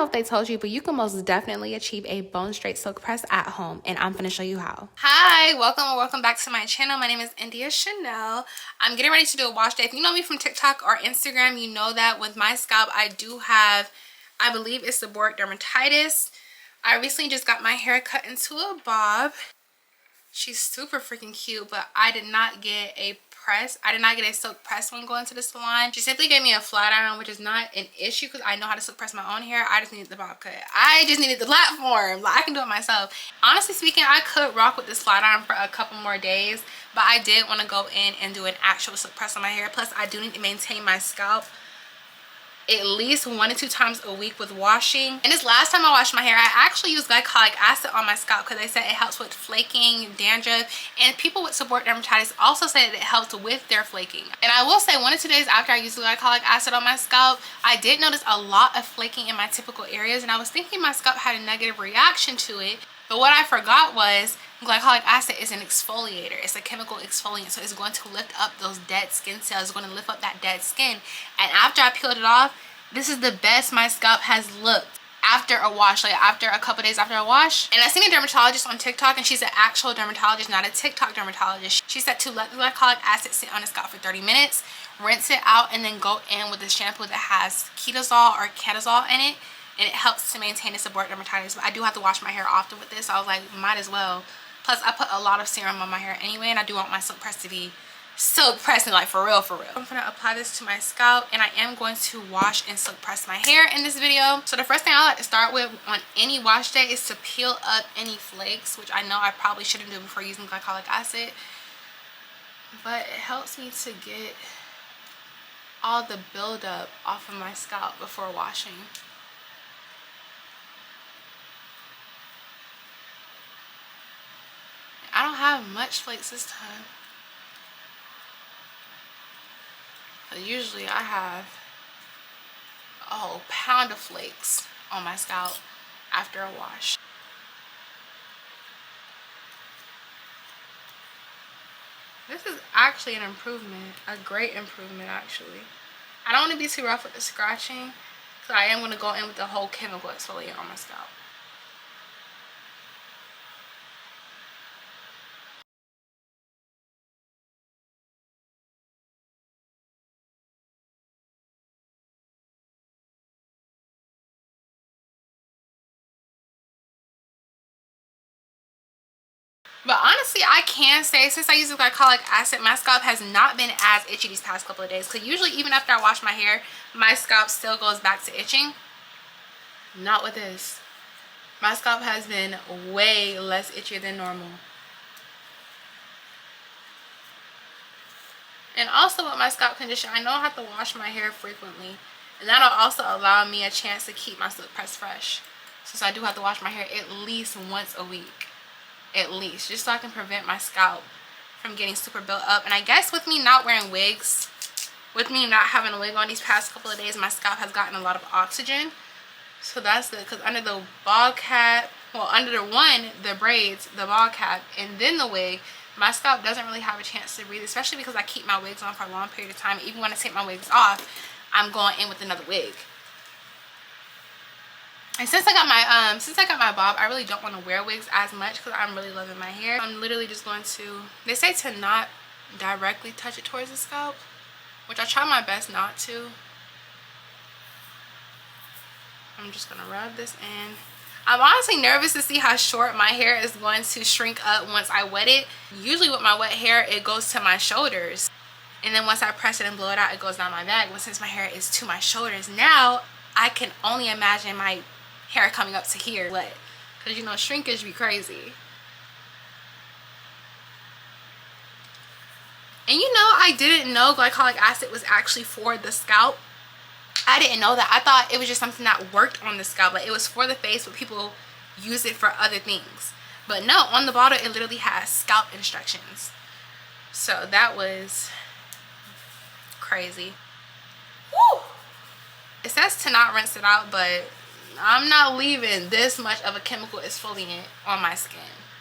know if they told you, but you can most definitely achieve a bone straight silk press at home, and I'm gonna show you how. Hi, welcome back to my channel. My name is India Chanel. I'm getting ready to do a wash day. If you know me from TikTok or Instagram, you know that with my scalp I do have, I believe it's seborrheic dermatitis. I recently just got my hair cut into a bob. She's super freaking cute, but I did not get a press. I did not get a silk press when going to the salon. She simply gave me a flat iron, which is not an issue because I know how to silk press my own hair. I just needed the bob cut. I just needed the platform. Like, I can do it myself. Honestly speaking, I could rock with this flat iron for a couple more days, but I did want to go in and do an actual silk press on my hair. Plus, I do need to maintain my scalp at least 1 to 2 times a week with washing. And this last time I washed my hair, I actually used glycolic acid on my scalp because they said it helps with flaking, dandruff, and people with seborrheic dermatitis also say that it helps with their flaking. And I will say 1 to 2 days after I used glycolic acid on my scalp, I did notice a lot of flaking in my typical areas, and I was thinking my scalp had a negative reaction to it. But what I forgot was glycolic acid is an exfoliator. It's a chemical exfoliant, so it's going to lift up those dead skin cells. It's going to lift up that dead skin. And after I peeled it off, this is the best my scalp has looked after a wash, like after a couple days after a wash. And I seen a dermatologist on TikTok, and she's an actual dermatologist, not a TikTok dermatologist. She said to let the glycolic acid sit on the scalp for 30 minutes, rinse it out, and then go in with a shampoo that has ketazole or catazole in it, and it helps to maintain the seborrheic dermatitis. But I do have to wash my hair often with this, so I was like, might as well. Plus, I put a lot of serum on my hair anyway, and I do want my silk press to be silk pressing, like for real, for real. I'm gonna apply this to my scalp, and I am going to wash and silk press my hair in this video. So the first thing I like to start with on any wash day is to peel up any flakes, which I know I probably shouldn't do before using glycolic acid, but it helps me to get all the buildup off of my scalp before washing. I don't have much flakes this time. Usually I have a whole pound of flakes on my scalp after a wash. This is actually an improvement, a great improvement actually. I don't want to be too rough with the scratching, so I am going to go in with the whole chemical exfoliant on my scalp. But honestly, I can say since I use the glycolic acid, my scalp has not been as itchy these past couple of days. Because usually even after I wash my hair, my scalp still goes back to itching. Not with this. My scalp has been way less itchy than normal. And also with my scalp condition, I know I have to wash my hair frequently. And that'll also allow me a chance to keep my silk press fresh. Since I do have to wash my hair at least once a week. At least, just so I can prevent my scalp from getting super built up. And I guess with me not wearing wigs, with me not having a wig on these past couple of days, my scalp has gotten a lot of oxygen, so that's good. Because under the ball cap, well, under the braids, the ball cap, and then the wig, my scalp doesn't really have a chance to breathe, especially because I keep my wigs on for a long period of time. Even when I take my wigs off, I'm going in with another wig. And since I got my bob, I really don't want to wear wigs as much because I'm really loving my hair. I'm literally just going to, they say to not directly touch it towards the scalp, which I try my best not to. I'm just going to rub this in. I'm honestly nervous to see how short my hair is going to shrink up once I wet it. Usually with my wet hair, it goes to my shoulders. And then once I press it and blow it out, it goes down my back. But since my hair is to my shoulders now, I can only imagine my hair coming up to here, because you know shrinkage be crazy. And you know, I didn't know glycolic acid was actually for the scalp. I didn't know that. I thought it was just something that worked on the scalp, like it was for the face, but people use it for other things. But no, on the bottle it literally has scalp instructions. So that was crazy. Woo! It says to not rinse it out, but I'm not leaving this much of a chemical exfoliant on my skin.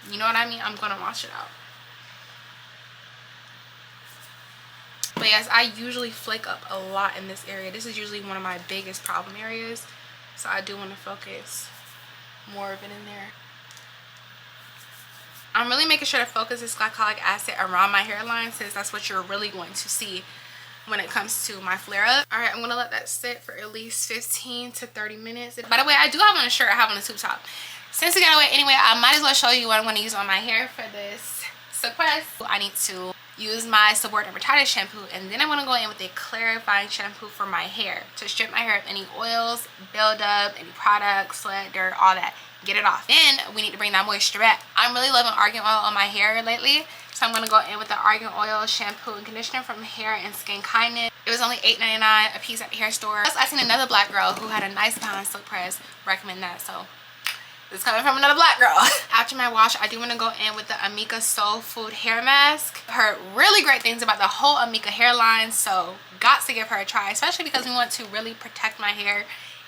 You know what I mean? I'm gonna wash it out. But yes, I usually flake up a lot in this area. This is usually one of my biggest problem areas. So I do want to focus more of it in there. I'm really making sure to focus this glycolic acid around my hairline, since that's what you're really going to see when it comes to my flare up. All right, I'm gonna let that sit for at least 15 to 30 minutes. By the way, I do have on a shirt I have on a tube top. Since it got away anyway, I might as well show you what I'm gonna use on my hair for this silk press. I need to use my seborrheic dermatitis shampoo, and then I'm gonna go in with a clarifying shampoo for my hair to strip my hair of any oils, buildup, any products, sweat, dirt, all that. Get it off. Then we need to bring that moisture back. I'm really loving argan oil on my hair lately, so I'm gonna go in with the argan oil shampoo and conditioner from Hair and Skin Kindness. It was only $8.99 a piece at the hair store. Plus, I seen another black girl who had a nice pound silk press recommend that, so it's coming from another black girl. After my wash, I do want to go in with the Amika Soul Food hair mask. Heard really great things about the whole Amika hairline, so got to give her a try, especially because we want to really protect my hair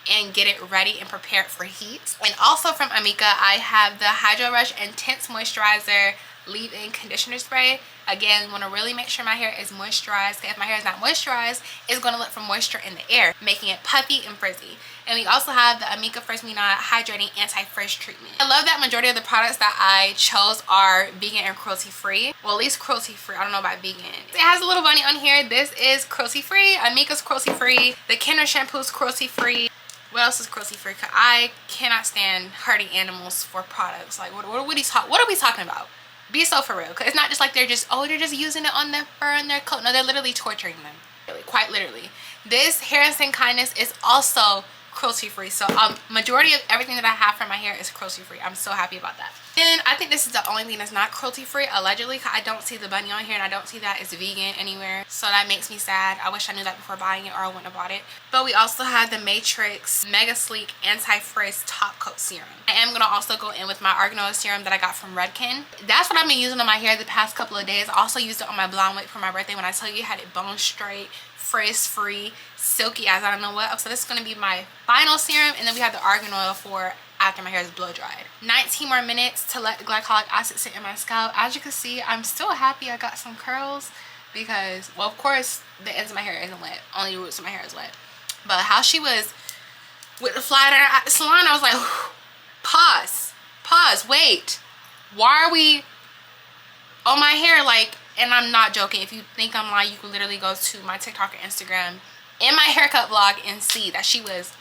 and get it ready and prepared for heat. And also from Amika, I have the Hydro Rush Intense Moisturizer Leave-In Conditioner Spray. Again, we want to really make sure my hair is moisturized. If my hair is not moisturized, it's going to look for moisture in the air, making it puffy and frizzy. And we also have the Amika First Me Not Hydrating Anti-Frizz Treatment. I love that majority of the products that I chose are vegan and cruelty-free. Well, at least cruelty-free. I don't know about vegan. It has a little bunny on here. This is cruelty-free. Amika's cruelty-free. The Kinder shampoo is cruelty-free. What else is cruelty-free? Because I cannot stand hurting animals for products. Like, what are we talking about? Be so for real, because it's not just like they're just using it on their fur and their coat. No, they're literally torturing them. Really, quite literally. This Hair and Skin Kindness is also cruelty-free. So majority of everything that I have for my hair is cruelty-free. I'm so happy about that. And I think this is the only thing that's not cruelty-free, allegedly, because I don't see the bunny on here and I don't see that it's vegan anywhere. So that makes me sad. I wish I knew that before buying it, or I wouldn't have bought it. But we also have the Matrix Mega Sleek Anti-Frizz Top Coat Serum. I am going to also go in with my argan oil serum that I got from Redken. That's what I've been using on my hair the past couple of days. I also used it on my blonde wig for my birthday when I tell you I had it bone straight, frizz-free, silky as I don't know what. So this is going to be my final serum, and then we have the argan oil for after my hair is blow dried. 19 more minutes to let the glycolic acid sit in my scalp. As you can see, I'm still happy I got some curls because, well, of course the ends of my hair isn't wet, only the roots of my hair is wet. But how she was with the flat iron at the salon, I was like, pause, wait, why are we on my hair? Like, and I'm not joking. If you think I'm lying, you can literally go to my TikTok or Instagram in my haircut vlog and see that she was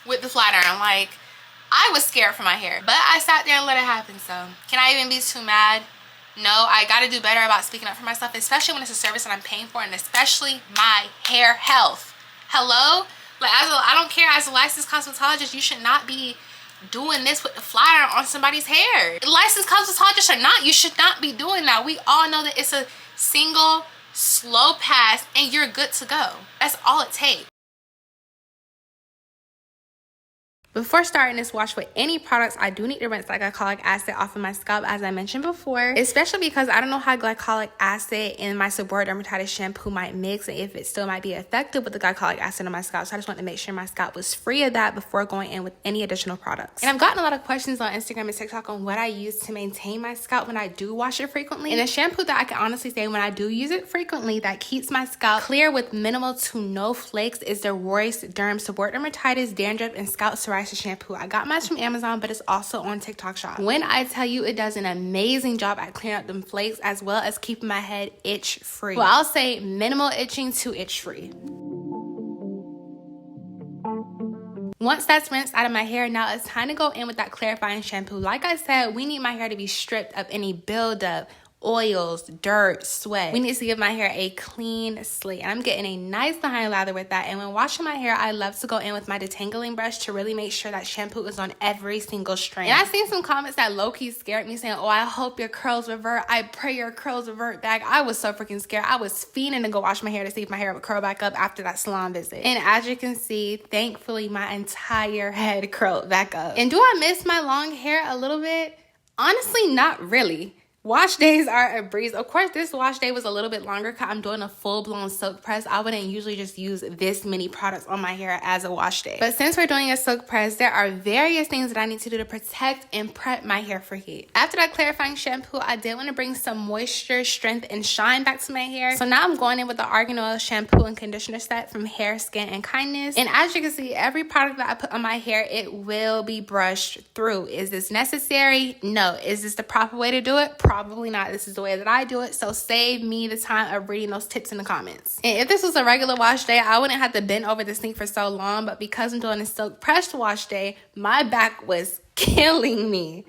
with the flat iron. Like, I was scared for my hair, but I sat there and let it happen. So can I even be too mad? No, I gotta do better about speaking up for myself, especially when it's a service that I'm paying for, and especially my hair health. Hello? Like, I don't care, as a licensed cosmetologist, you should not be doing this with the flat iron on somebody's hair. Licensed cosmetologist or not, you should not be doing that. We all know that it's a single slow pass and you're good to go. That's all it takes. Before starting this wash with any products, I do need to rinse that glycolic acid off of my scalp, as I mentioned before, especially because I don't know how glycolic acid in my seborrheic dermatitis shampoo might mix and if it still might be effective with the glycolic acid on my scalp. So I just wanted to make sure my scalp was free of that before going in with any additional products. And I've gotten a lot of questions on Instagram and TikTok on what I use to maintain my scalp when I do wash it frequently. And the shampoo that I can honestly say when I do use it frequently that keeps my scalp clear with minimal to no flakes is the Royce Derm Seborrheic Dermatitis Dandruff and Scalp Psoriasis shampoo. I got mine from Amazon, but it's also on TikTok Shop. When I tell you, it does an amazing job at clearing up them flakes as well as keeping my head itch free. Well, I'll say minimal itching to itch free. Once that's rinsed out of my hair, now it's time to go in with that clarifying shampoo. Like I said, we need my hair to be stripped of any buildup, oils, dirt, sweat. We need to give my hair a clean slate. And I'm getting a nice behind lather with that. And when washing my hair, I love to go in with my detangling brush to really make sure that shampoo is on every single strand. And I've seen some comments that low-key scared me saying, oh, I hope your curls revert. I pray your curls revert back. I was so freaking scared. I was fiending to go wash my hair to see if my hair would curl back up after that salon visit. And as you can see, thankfully, my entire head curled back up. And do I miss my long hair a little bit? Honestly, not really. Wash days are a breeze. Of course, this wash day was a little bit longer because I'm doing a full-blown silk press. I wouldn't usually just use this many products on my hair as a wash day. But since we're doing a silk press, there are various things that I need to do to protect and prep my hair for heat. After that clarifying shampoo, I did want to bring some moisture, strength, and shine back to my hair. So now I'm going in with the Argan Oil shampoo and conditioner set from Hair, Skin, and Kindness. And as you can see, every product that I put on my hair, it will be brushed through. Is this necessary? No. Is this the proper way to do it? Probably not. This is the way that I do it. So save me the time of reading those tips in the comments. And if this was a regular wash day, I wouldn't have to bend over the sink for so long. But because I'm doing a silk pressed wash day, my back was killing me.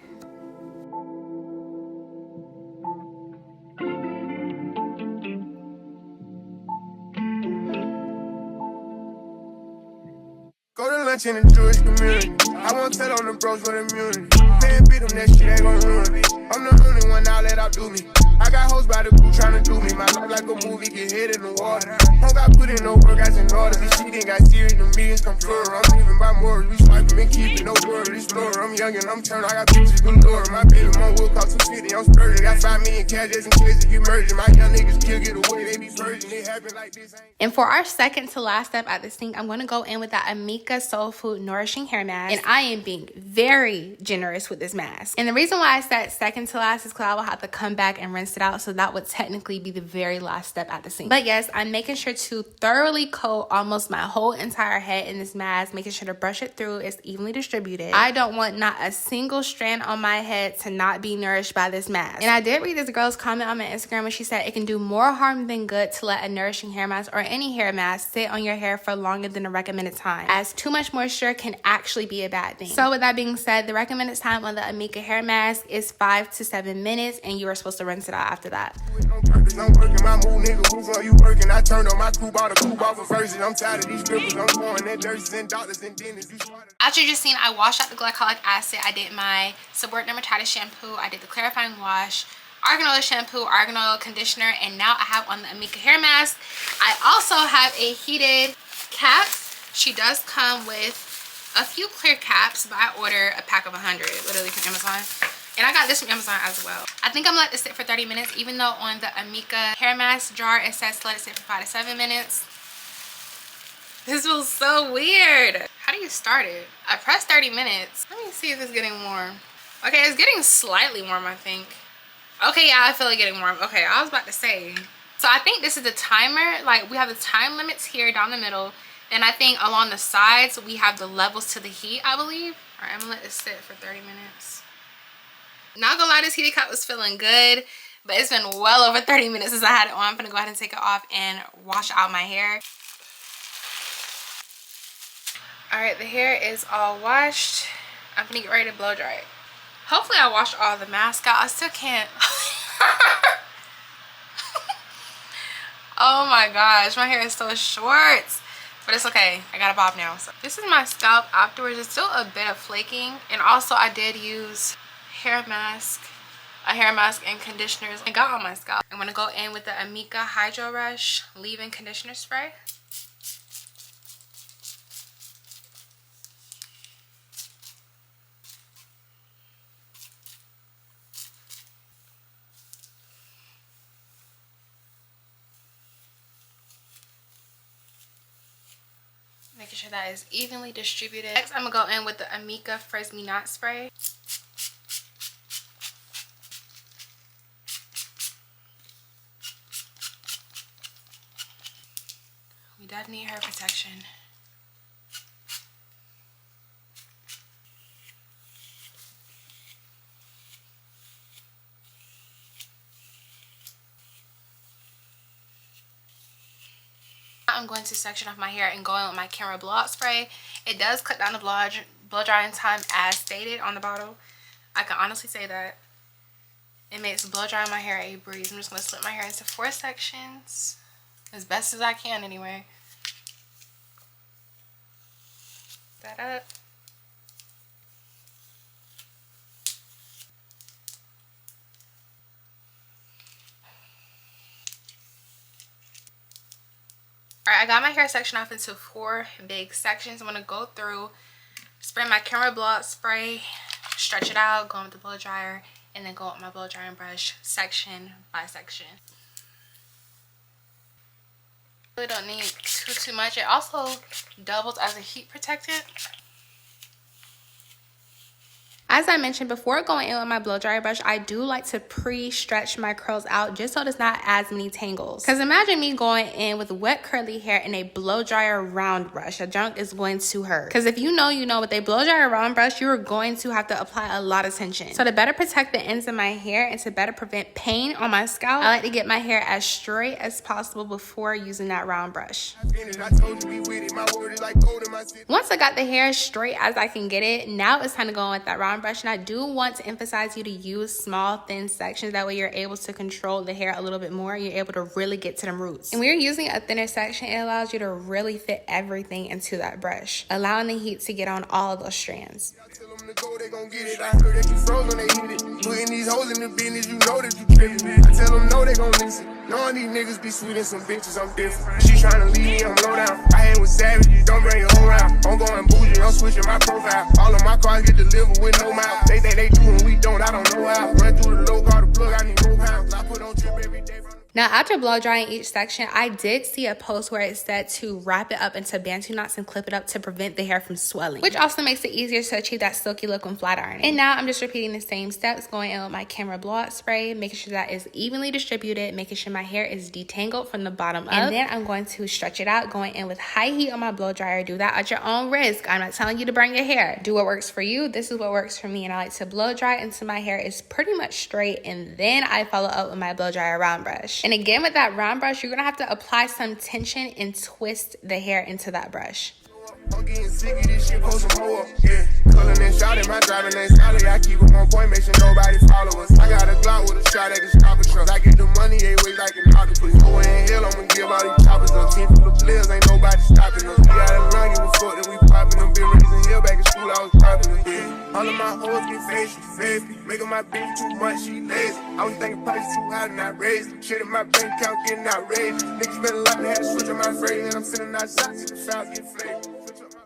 Go to lunch in the Jewish community. I won't tell on the bros with immunity. Can't beat them, that shit ain't gon' ruin me. I'm the only one now let outdo me. I got hoes by the crew tryna do me. My life like a movie, get hit in the water. Don't got put in no work, I in order. This shit ain't got serious to me, it's come plural. I'm living by morals, we swiping and keeping no word. Explorer, I'm young and I'm turned, I got pictures galore. My baby mom will cost 250, I'm splurging. Got 5 million cash just in case it get merging. My young niggas kill, get away, they be virgin. It happen like this. And for our second to last step at this sink, I'm gonna go in with that Amika Soul Food Nourishing Hair Mask. And I am being very generous with this mask. And the reason why I said second to last is because I will have to come back and rinse it out. So that would technically be the very last step at the sink. But yes, I'm making sure to thoroughly coat almost my whole entire head in this mask, making sure to brush it through. It's evenly distributed. I don't want not a single strand on my head to not be nourished by this mask. And I did read this girl's comment on my Instagram when she said it can do more harm than good to let a nourishing hair mask or any hair mask sit on your hair for longer than the recommended time, as too much moisture can actually be a bad thing. So with that being said, the recommended time on the Amika hair mask is 5 to 7 minutes, and you are supposed to rinse it out after that. I'm working my move, nigga. Who's on you working? I turned on my coupe, all the coupe off of version. I'm tired of these scribbles. I'm going at nurses and doctors and dentists. After you just seen, I washed out the glycolic acid. I did my seborrheic dermatitis shampoo. I did the clarifying wash, argan oil shampoo, argan oil conditioner, and now I have on the Amika hair mask. I also have a heated cap. She does come with a few clear caps, but I ordered a pack of 100 literally from Amazon. And I got this from Amazon as well. I think I'm gonna let this sit for 30 minutes, even though on the Amika hair mask jar it says to let it sit for 5 to 7 minutes. This feels so weird. How do you start it? I pressed 30 minutes. Let me see if it's getting warm. Okay, it's getting slightly warm, I think. Okay, yeah, I feel it getting warm. Okay, I was about to say. So I think this is the timer. Like, we have the time limits here down the middle. And I think along the sides, we have the levels to the heat, I believe. All right, I'm gonna let this sit for 30 minutes. Not gonna lie, this heated cap was feeling good, but it's been well over 30 minutes since I had it on. I'm gonna go ahead and take it off and wash out my hair. All right, the hair is all washed. I'm gonna get ready to blow dry it. Hopefully I washed all the mask out. I still can't. Oh my gosh, my hair is so short. But it's okay, I got a bob now. So this is my scalp afterwards. It's still a bit of flaking. And also I did use a hair mask and conditioners I got on my scalp. I'm gonna go in with the Amika Hydro Rush leave-in conditioner spray. Making sure that is evenly distributed. Next, I'm gonna go in with the Amika Frizz Me Not spray. We does need hair protection. I'm going to section off my hair and go in with my camera blowout spray. It does cut down the blow drying time as stated on the bottle. I can honestly say that it makes blow drying my hair a breeze. I'm just going to split my hair into 4 sections as best as I can anyway. That up. Alright, I got my hair section off into 4 big sections. I'm going to go through, spray my camera blowout spray, stretch it out, go in with the blow dryer, and then go with my blow drying brush section by section. Really don't need too much. It also doubles as a heat protectant. As I mentioned, before going in with my blow dryer brush, I do like to pre-stretch my curls out just so there's not as many tangles. Because imagine me going in with wet curly hair and a blow dryer round brush. The junk is going to hurt. Because if you know, with a blow dryer round brush, you're going to have to apply a lot of tension. So to better protect the ends of my hair and to better prevent pain on my scalp, I like to get my hair as straight as possible before using that round brush. Once I got the hair straight as I can get it, now it's time to go in with that round brush. And I do want to emphasize you to use small thin sections. That way you're able to control the hair a little bit more. You're able to really get to them roots. And when you're using a thinner section, it allows you to really fit everything into that brush, allowing the heat to get on all of those strands. They gon' get it. I heard that you froze when they hit it. Putting these hoes in the business, you know that you trippin'. I tell them no, they gon' listen. Knowing these niggas be sweet and some bitches, I'm different. She tryna leave me, I'm low down. I hang with savages, don't bring your whole round. I'm going bougie, I'm switching my profile. All of my cars get delivered with no mouth. They think they do and we don't, I don't know how. Run through the low, call the plug, I need more pounds. I put on trip every day. Now, after blow drying each section, I did see a post where it said to wrap it up into bantu knots and clip it up to prevent the hair from swelling, which also makes it easier to achieve that silky look when flat ironing. And now I'm just repeating the same steps, going in with my camera blowout spray, making sure that is evenly distributed, making sure my hair is detangled from the bottom up. And then I'm going to stretch it out, going in with high heat on my blow dryer. Do that at your own risk. I'm not telling you to burn your hair. Do what works for you. This is what works for me. And I like to blow dry until my hair is pretty much straight. And then I follow up with my blow dryer round brush. And again, with that round brush, you're gonna have to apply some tension and twist the hair into that brush. I'm getting sick of this shit, post some more. Yeah, cullin' and shouting, my driving name Scalp. I keep it on point, make sure nobody follow us. I got a Glock with a shot that can stop a truck. I get the money, 8 ways like an octopus. Go in hell, I'ma give all these choppers up. Team full of players, ain't nobody stopping us. We got a run, give a fuck that we poppin' them. Been raising hell back in school, I was poppin' them. Yeah, all of my hoes get facial, faithful. Making my bitch too much, she lazy. I was thinking price too high and I raised it. Shit in my bank account getting outrageous. Niggas spend a lot, they had to switch on my phrase. And I'm sitting outside, see the foul get flavored.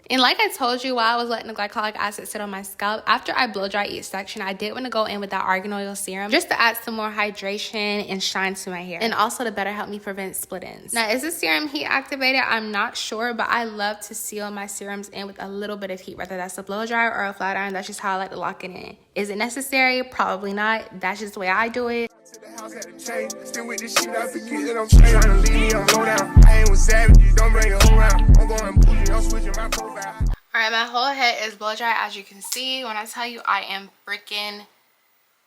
And like I told you, while I was letting the glycolic acid sit on my scalp, after I blow dry each section, I did want to go in with that argan oil serum just to add some more hydration and shine to my hair, and also to better help me prevent split ends. Now, is this serum heat activated? I'm not sure, but I love to seal my serums in with a little bit of heat, whether that's a blow dryer or a flat iron. That's just how I like to lock it in. Is it necessary? Probably not. That's just the way I do it. The house had to change. Still with this shit, I forget that I'm straight. Tryna leave me, I'm low down. I ain't with savages, don't bring your whole round. I'm going bougie, I'm switching my profile. Alright, my whole head is blow dry, as you can see. When I tell you I am freaking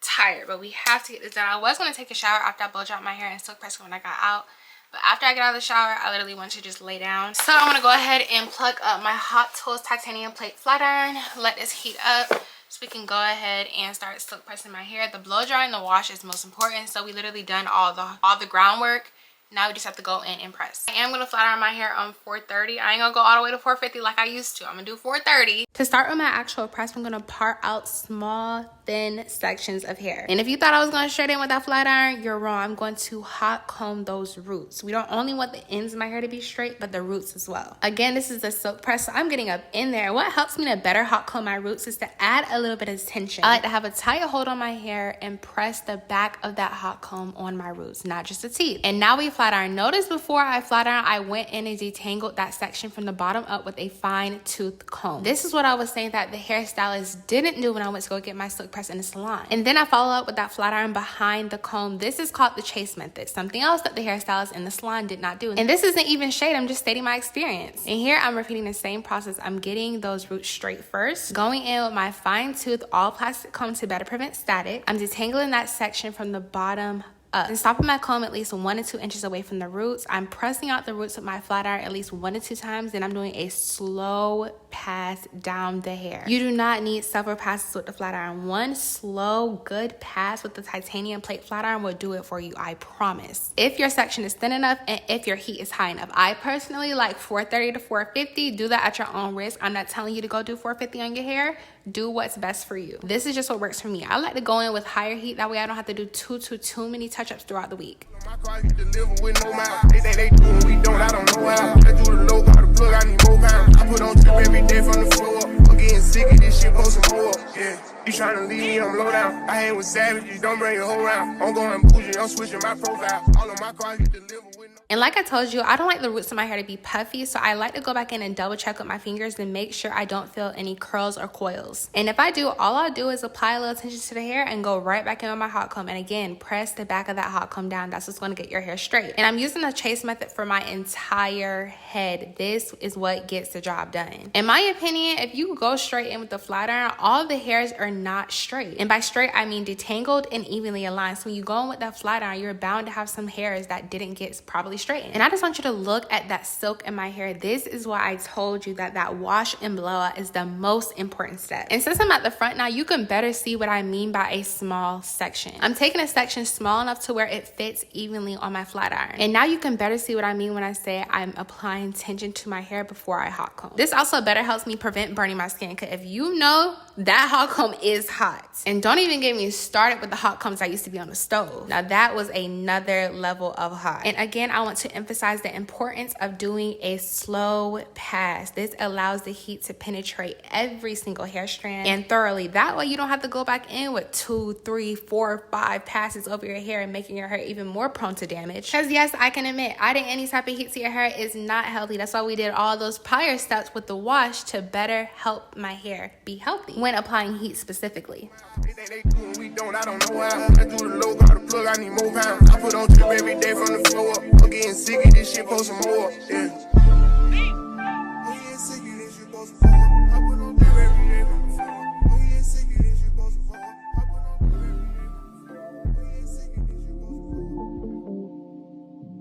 tired, but we have to get this done. I was going to take a shower after I blow dried my hair and silk press when I got out. But after I get out of the shower, I literally want to just lay down. So I'm going to go ahead and plug up my Hot Tools titanium plate flat iron. Let this heat up so we can go ahead and start silk pressing my hair. The blow dry and the wash is most important. So we literally done all the groundwork. Now we just have to go in and press. I am going to flat iron my hair on 430. I ain't going to go all the way to 450 like I used to. I'm going to do 430. To start with my actual press, I'm going to part out small, thin sections of hair. And if you thought I was going to straight in with that flat iron, you're wrong. I'm going to hot comb those roots. We don't only want the ends of my hair to be straight, but the roots as well. Again, this is a silk press, so I'm getting up in there. What helps me to better hot comb my roots is to add a little bit of tension. I like to have a tight hold on my hair and press the back of that hot comb on my roots, not just the teeth. And now we flat iron. Notice before I flat iron, I went in and detangled that section from the bottom up with a fine tooth comb. This is what I was saying that the hairstylist didn't do when I went to go get my silk press in the salon. And then I follow up with that flat iron behind the comb. This is called the chase method, something else that the hairstylist in the salon did not do. And this isn't even shade, I'm just stating my experience. And here I'm repeating the same process. I'm getting those roots straight first, going in with my fine tooth all plastic comb to better prevent static. I'm detangling that section from the bottom up and stopping my comb at least 1 to 2 inches away from the roots. I'm pressing out the roots with my flat iron at least 1 to 2 times. Then I'm doing a slow pass down the hair. You do not need several passes with the flat iron. One slow, good pass with the titanium plate flat iron will do it for you, I promise. If your section is thin enough and if your heat is high enough. I personally like 430 to 450. Do that at your own risk. I'm not telling you to go do 450 on your hair. Do what's best for you. This is just what works for me. I like to go in with higher heat. That way I don't have to do too many touch-ups throughout the week. My car get delivered with no mouth. They think they do and we don't, I don't know how. I do the low, call the plug, I need more pounds. I put on trip every day from the floor up. I'm getting sick of this shit, post some more up. Yeah. You tryna leave me, I'm low down. I hang with savages, don't bring your whole round. I'm going bougie, I'm switching my profile. All of my cars get delivered with no. And like I told you, I don't like the roots of my hair to be puffy, so I like to go back in and double check with my fingers and make sure I don't feel any curls or coils. And if I do, all I'll do is apply a little attention to the hair and go right back in with my hot comb. And again, press the back of that hot comb down. That's what's going to get your hair straight. And I'm using the chase method for my entire head. This is what gets the job done. In my opinion, if you go straight in with the flat iron, all the hairs are not straight. And by straight, I mean detangled and evenly aligned. So when you go in with that flat iron, you're bound to have some hairs that didn't get properly straightened. And I just want you to look at that silk in my hair. This is why I told you that wash and blowout is the most important step. And since I'm at the front now, you can better see what I mean by a small section. I'm taking a section small enough to where it fits evenly on my flat iron. And now you can better see what I mean when I say I'm applying tension to my hair before I hot comb. This also better helps me prevent burning my skin, because if you know, that hot comb is hot. And don't even get me started with the hot combs I used to be on the stove. Now that was another level of hot. And again, I want to emphasize the importance of doing a slow pass. This allows the heat to penetrate every single hair strand and thoroughly. That way you don't have to go back in with 2, 3, 4, 5 passes over your hair and making your hair even more prone to damage. Because yes, I can admit, adding any type of heat to your hair is not healthy. That's why we did all those prior steps with the wash to better help my hair be healthy when applying heat specifically. They think they do and we don't, I don't know how. I do the low, got the plug, I need more pounds. I put on drip every day from the floor up. I'm getting sick of this shit, post some more. Yeah. I'm getting sick of this shit, post some more. I put on drip every day from the floor up. I'm getting sick of this shit, post some more. I put on drip every day from the floor up. I'm getting sick of this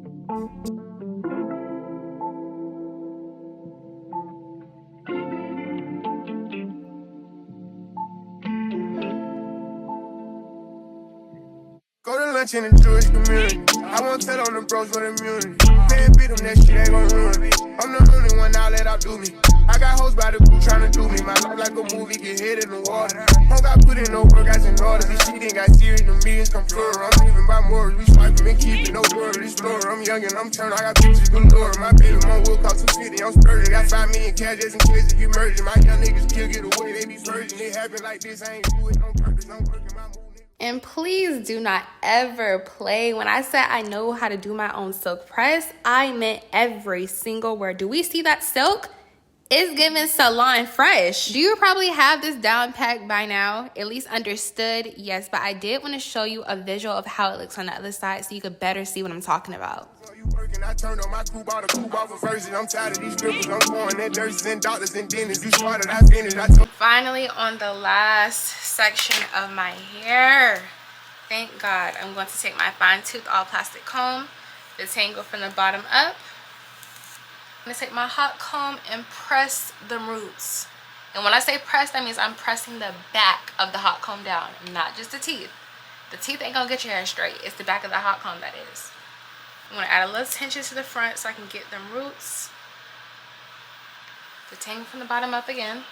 shit, post some more. Go to lunch in the Jewish community. I won't tell on the bros for the immunity. Can't beat them, that shit ain't gon' ruin me. I'm the only one now let outdo me. I got hoes by the crew tryna do me. My life like a movie, get hit in the water. Don't got put in no work, I in order. This shit ain't got serious, the meetings come plural. I'm leaving by morals, we swiping and keeping no word. Explorer, I'm young and I'm turned, I got pictures galore. My baby mom will cost 250, I'm spurting. Got 5 million cash just in case it get merged. My young niggas kill, get away, they be virgin. It happen like this, I ain't do it on purpose, I'm working my move. And please do not ever play. When I said I know how to do my own silk press, I meant every single word. Do we see that silk? It's giving salon fresh. Do you probably have this down packed by now? At least understood? Yes, but I did want to show you a visual of how it looks on the other side so you could better see what I'm talking about. I turned on my coupe, bought a coupe off of verses. I'm tired of these strippers. I'm going at nurses and doctors and dentists. You started, I finished. Finally, on the last section of my hair. Thank God. I'm going to take my fine tooth all plastic comb, detangle from the bottom up. I'm going to take my hot comb and press the roots. And when I say press, that means I'm pressing the back of the hot comb down, not just the teeth. The teeth ain't going to get your hair straight. It's the back of the hot comb that is. I'm going to add a little tension to the front so I can get them roots. Detangle from the bottom up again.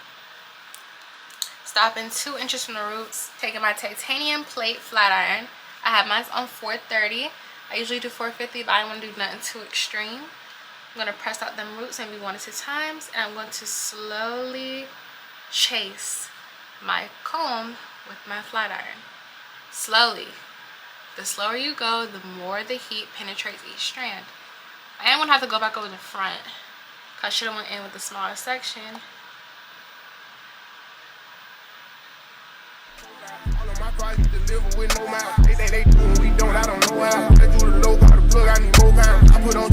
Stopping 2 inches from the roots. Taking my titanium plate flat iron. I have mine on 430. I usually do 450, but I don't want to do nothing too extreme. I'm going to press out them roots maybe 1 or 2 times. And I'm going to slowly chase my comb with my flat iron. Slowly. The slower you go, the more the heat penetrates each strand. I am going to have to go back over the front, because I should have went in with the smaller section. All of my cars deliver with no mouth. They think they do and we don't, I don't know how. I do the low, got the plug, I need more pounds. I put on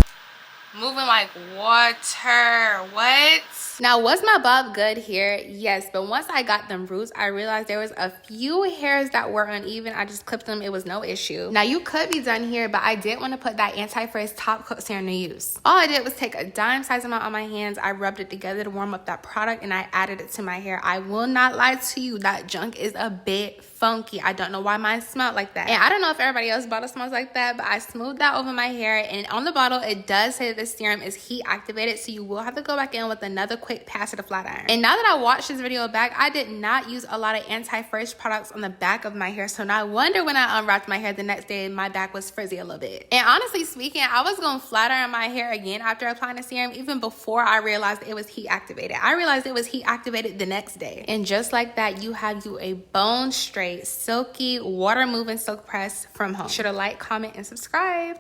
Moving like water. What? Now, was my bob good here? Yes, but once I got them roots, I realized there was a few hairs that were uneven. I just clipped them. It was no issue. Now, you could be done here, but I did want to put that anti-frizz top coat serum to use. All I did was take a dime size amount on my hands. I rubbed it together to warm up that product, and I added it to my hair. I will not lie to you. That junk is a bit funky. I don't know why mine smelled like that. And I don't know if everybody else's bottle smells like that, but I smoothed that over my hair, and on the bottle, it does say this this serum is heat activated, so you will have to go back in with another quick pass of the flat iron. And now that I watched this video back, I did not use a lot of anti-frizz products on the back of my hair, so no wonder when I unwrapped my hair the next day, my back was frizzy a little bit. And honestly speaking, I was gonna flat iron my hair again after applying the serum, even before I realized it was heat activated. I realized it was heat activated the next day. And just like that, you have you a bone straight, silky, water moving silk press from home. Be sure to like, comment, and subscribe.